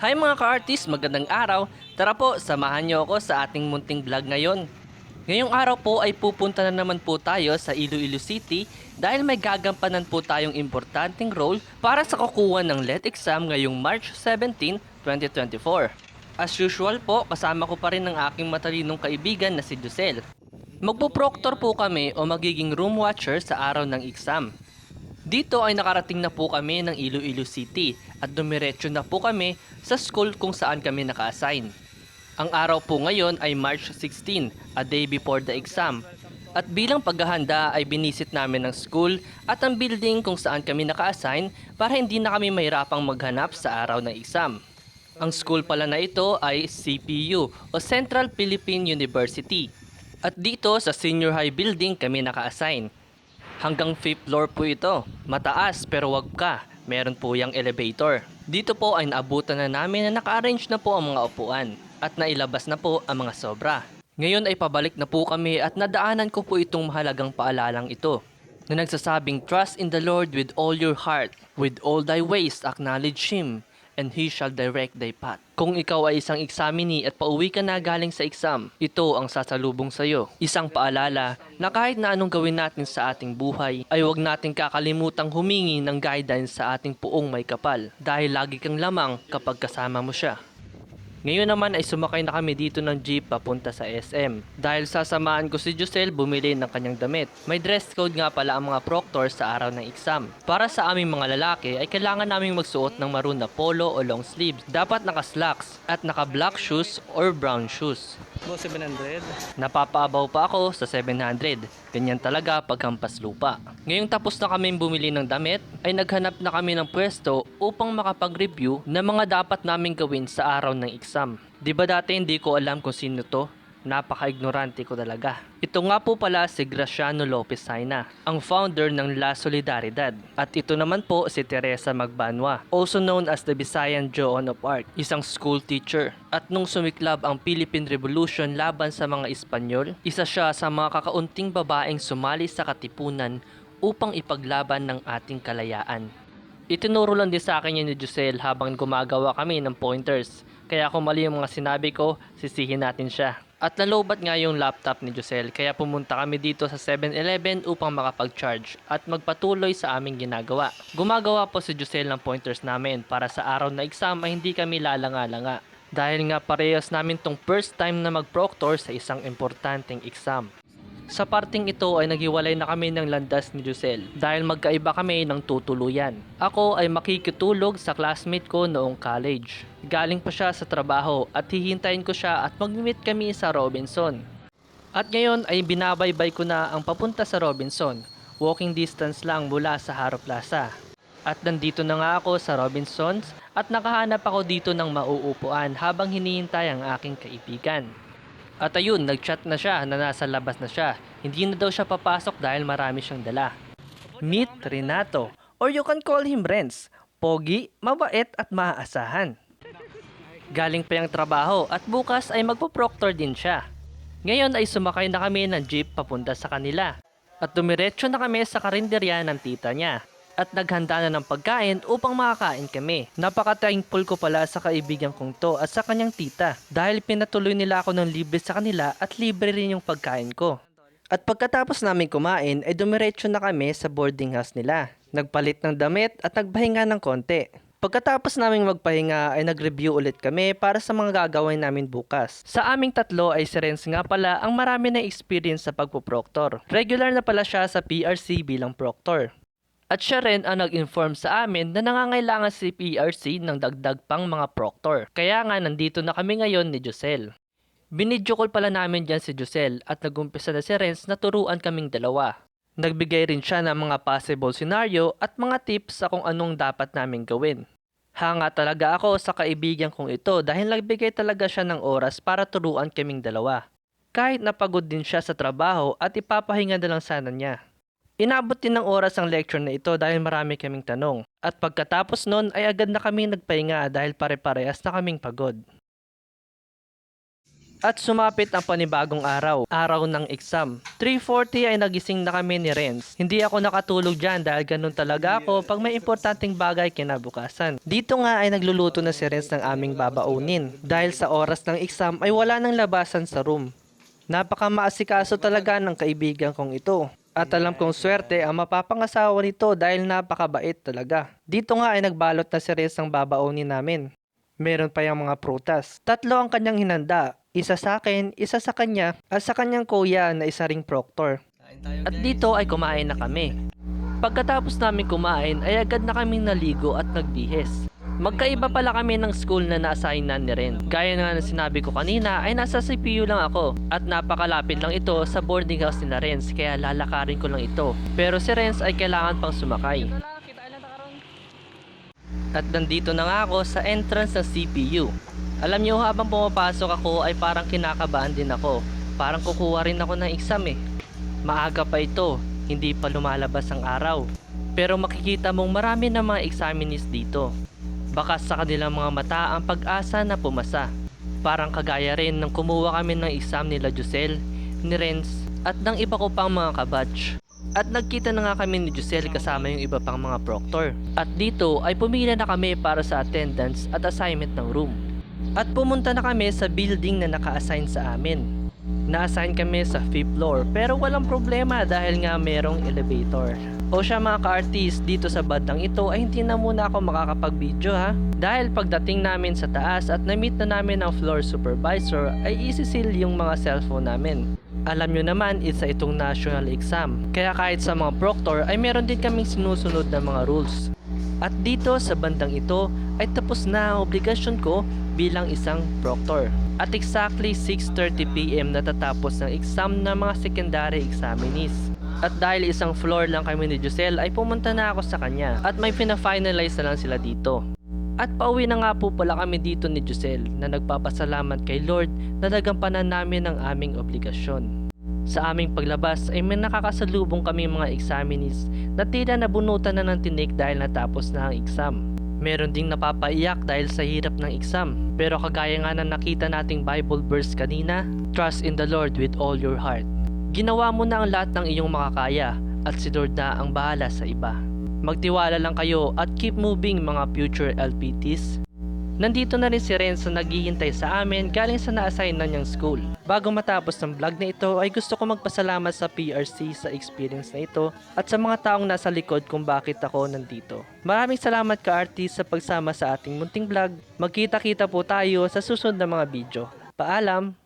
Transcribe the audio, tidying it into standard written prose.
Hi mga ka-artist, magandang araw. Tara po, samahan niyo ako sa ating munting vlog ngayon. Ngayong araw po ay pupunta na naman po tayo sa Iloilo City dahil may gagampanan po tayong importanteng role para sa kukuha ng LET exam ngayong March 17, 2024. As usual po, kasama ko pa rin ang aking matalinong kaibigan na si Ducel. Magpo-proctor po kami o magiging room watcher sa araw ng exam. Dito ay nakarating na po kami ng Iloilo City at dumiretso na po kami sa school kung saan kami naka-assign. Ang araw po ngayon ay March 16, a day before the exam. At bilang paghahanda ay binisit namin ang school at ang building kung saan kami naka-assign para hindi na kami mahirapang maghanap sa araw ng exam. Ang school pala na ito ay CPU o Central Philippine University. At dito sa senior high building kami naka-assign. Hanggang 5th floor po ito. Mataas pero wag ka. Meron po yung elevator. Dito po ay naabutan na namin na naka-arrange na po ang mga upuan at nailabas na po ang mga sobra. Ngayon ay pabalik na po kami at nadaanan ko po itong mahalagang paalalang ito na nagsasabing, "Trust in the Lord with all your heart, with all thy ways acknowledge Him, and He shall direct thy path." Kung ikaw ay isang examinee at pauwi ka na galing sa exam, ito ang sasalubong sa iyo. Isang paalala na kahit na anong gawin natin sa ating buhay, ay huwag nating kakalimutang humingi ng guidance sa ating puong may kapal dahil lagi kang lamang kapag kasama mo siya. Ngayon naman ay sumakay na kami dito ng jeep papunta sa SM. Dahil sasamahan ko si Josel bumili ng kanyang damit. May dress code nga pala ang mga proctor sa araw ng exam. Para sa aming mga lalaki ay kailangan naming magsuot ng maroon na polo o long sleeves. Dapat naka-slacks at naka-black shoes or brown shoes. Boss 700. Napapaabaw pa ako sa 700. Ganyan talaga paghampas lupa. Ngayong tapos na kami bumili ng damit, ay naghanap na kami ng pwesto upang makapag-review ng mga dapat naming gawin sa araw ng exam. Di ba dati hindi ko alam kung sino to? Napaka-ignorante ko talaga. Ito nga po pala si Graciano Lopez Saina, ang founder ng La Solidaridad. At ito naman po si Teresa Magbanwa, also known as the Visayan Joan of Arc, isang school teacher. At nung sumiklab ang Philippine Revolution laban sa mga Espanyol, isa siya sa mga kakaunting babaeng sumali sa katipunan upang ipaglaban ng ating kalayaan. Itinuro lang din sa akin yun ni Josel habang gumagawa kami ng pointers. Kaya kung mali yung mga sinabi ko, sisihin natin siya. At nalobat nga yung laptop ni Josel kaya pumunta kami dito sa 7-Eleven upang makapag-charge at magpatuloy sa aming ginagawa. Gumagawa po si Josel ng pointers namin para sa araw na exam ay hindi kami lalanga-langa. Dahil nga parehas namin tong first time na mag-proctor sa isang importanteng exam. Sa parting ito ay naghiwalay na kami ng landas ni Josel dahil magkaiba kami ng tutuluyan. Ako ay makikitulog sa classmate ko noong college. Galing pa siya sa trabaho at hihintayin ko siya at mag-meet kami sa Robinson. At ngayon ay binabaybay ko na ang papunta sa Robinson. Walking distance lang mula sa Haro Plaza. At nandito na nga ako sa Robinsons at nakahanap ako dito ng mauupuan habang hinihintay ang aking kaibigan. At ayun, nag-chat na siya na nasa labas na siya. Hindi na daw siya papasok dahil marami siyang dala. Meet Renato, or you can call him Renz. Pogi, mabait at maaasahan. Galing pa yung trabaho at bukas ay magpo-proctor din siya. Ngayon ay sumakay na kami ng jeep papunta sa kanila. At dumiretso na kami sa karinderya ng tita niya. At naghanda na ng pagkain upang makakain kami. Napaka-thankful ko pala sa kaibigan kong to at sa kanyang tita dahil pinatuloy nila ako ng libre sa kanila at libre rin yung pagkain ko. At pagkatapos namin kumain ay dumiretso na kami sa boarding house nila. Nagpalit ng damit at nagpahinga ng konti. Pagkatapos naming magpahinga ay nag-review ulit kami para sa mga gagawin namin bukas. Sa aming tatlo ay si Renz nga pala ang marami na experience sa pagpo-proctor. Regular na pala siya sa PRC bilang proctor. At siya rin ang nag-inform sa amin na nangangailangan si PRC ng dagdag pang mga proctor. Kaya nga nandito na kami ngayon ni Josel. Binidyo call pala namin dyan si Josel at nagumpisa na si Renz na turuan kaming dalawa. Nagbigay rin siya ng mga possible scenario at mga tips sa kung anong dapat namin gawin. Hanga talaga ako sa kaibigan kong ito dahil nagbigay talaga siya ng oras para turuan kaming dalawa. Kahit napagod din siya sa trabaho at ipapahinga na lang sana niya. Inabot din ng oras ang lecture na ito dahil marami kaming tanong. At pagkatapos nun ay agad na kaming nagpahinga dahil pare-parehas na kaming pagod. At sumapit ang panibagong araw, araw ng exam. 3:40 ay nagising na kami ni Renz. Hindi ako nakatulog dyan dahil ganun talaga ako pag may importanteng bagay kinabukasan. Dito nga ay nagluluto na si Renz ng aming babaunin. Dahil sa oras ng exam ay wala nang labasan sa room. Napakamaasikaso talaga ng kaibigan kong ito. At alam kong swerte ang mapapangasawa nito dahil napakabait talaga. Dito nga ay nagbalot na si Renz ng babaunin namin. Meron pa yung mga prutas. 3 ang kanyang hinanda. Isa sa akin, isa sa kanya, at sa kanyang kuya na isa ring proctor. At dito ay kumain na kami. Pagkatapos namin kumain ay agad na kaming naligo at nagbihes. Magkaiba pala kami ng school na na-assign na ni Ren. Gaya nga na sinabi ko kanina ay nasa CPU lang ako at napakalapit lang ito sa boarding house ni Renz kaya lalakarin ko lang ito. Pero si Renz ay kailangan pang sumakay. At nandito na nga ako sa entrance ng CPU. Alam nyo, habang pumapasok ako ay parang kinakabahan din ako. Parang kukuha rin ako ng exam eh. Maaga pa ito, hindi pa lumalabas ang araw. Pero makikita mong marami na mga examinees dito. Baka sa kanilang mga mata ang pag-asa na pumasa. Parang kagaya rin nang kumuha kami ng exam nila Josel, ni Renz, at ng iba ko pang mga kabatch. At nagkita na nga kami ni Josel kasama yung iba pang mga proctor. At dito ay pumila na kami para sa attendance at assignment ng room. At pumunta na kami sa building na naka-assign sa amin. Na-assign kami sa 5th floor pero walang problema dahil nga merong elevator. O siya mga ka-artist, dito sa bandang ito ay hindi na muna ako makakapag-video ha. Dahil pagdating namin sa taas at na-meet na namin ang floor supervisor ay isi-seal yung mga cellphone namin. Alam nyo naman, isa itong national exam. Kaya kahit sa mga proctor ay meron din kaming sinusunod na mga rules. At dito sa bandang ito ay tapos na ang obligasyon ko bilang isang proctor. At exactly 6:30 PM natatapos ang exam ng mga secondary examinees. At dahil isang floor lang kami ni Josel ay pumunta na ako sa kanya at may pina-finalize na lang sila dito. At pauwi na nga po pala kami dito ni Josel na nagpapasalamat kay Lord na nagampanan namin ang aming obligasyon. Sa aming paglabas ay may nakakasalubong kami mga examinees na tila nabunutan na ng tinik dahil natapos na ang exam. Meron ding napapaiyak dahil sa hirap ng exam. Pero kagaya nga na nakita nating Bible verse kanina, trust in the Lord with all your heart. Ginawa mo na ang lahat ng iyong makakaya at si Lord na ang bahala sa iba. Magtiwala lang kayo at keep moving mga future LPTs. Nandito na rin si Renz na naghihintay sa amin galing sa na-assign na niyang school. Bago matapos ng vlog na ito ay gusto ko magpasalamat sa PRC sa experience na ito at sa mga taong nasa likod kung bakit ako nandito. Maraming salamat ka-artist sa pagsama sa ating munting vlog. Magkita-kita po tayo sa susunod na mga video. Paalam!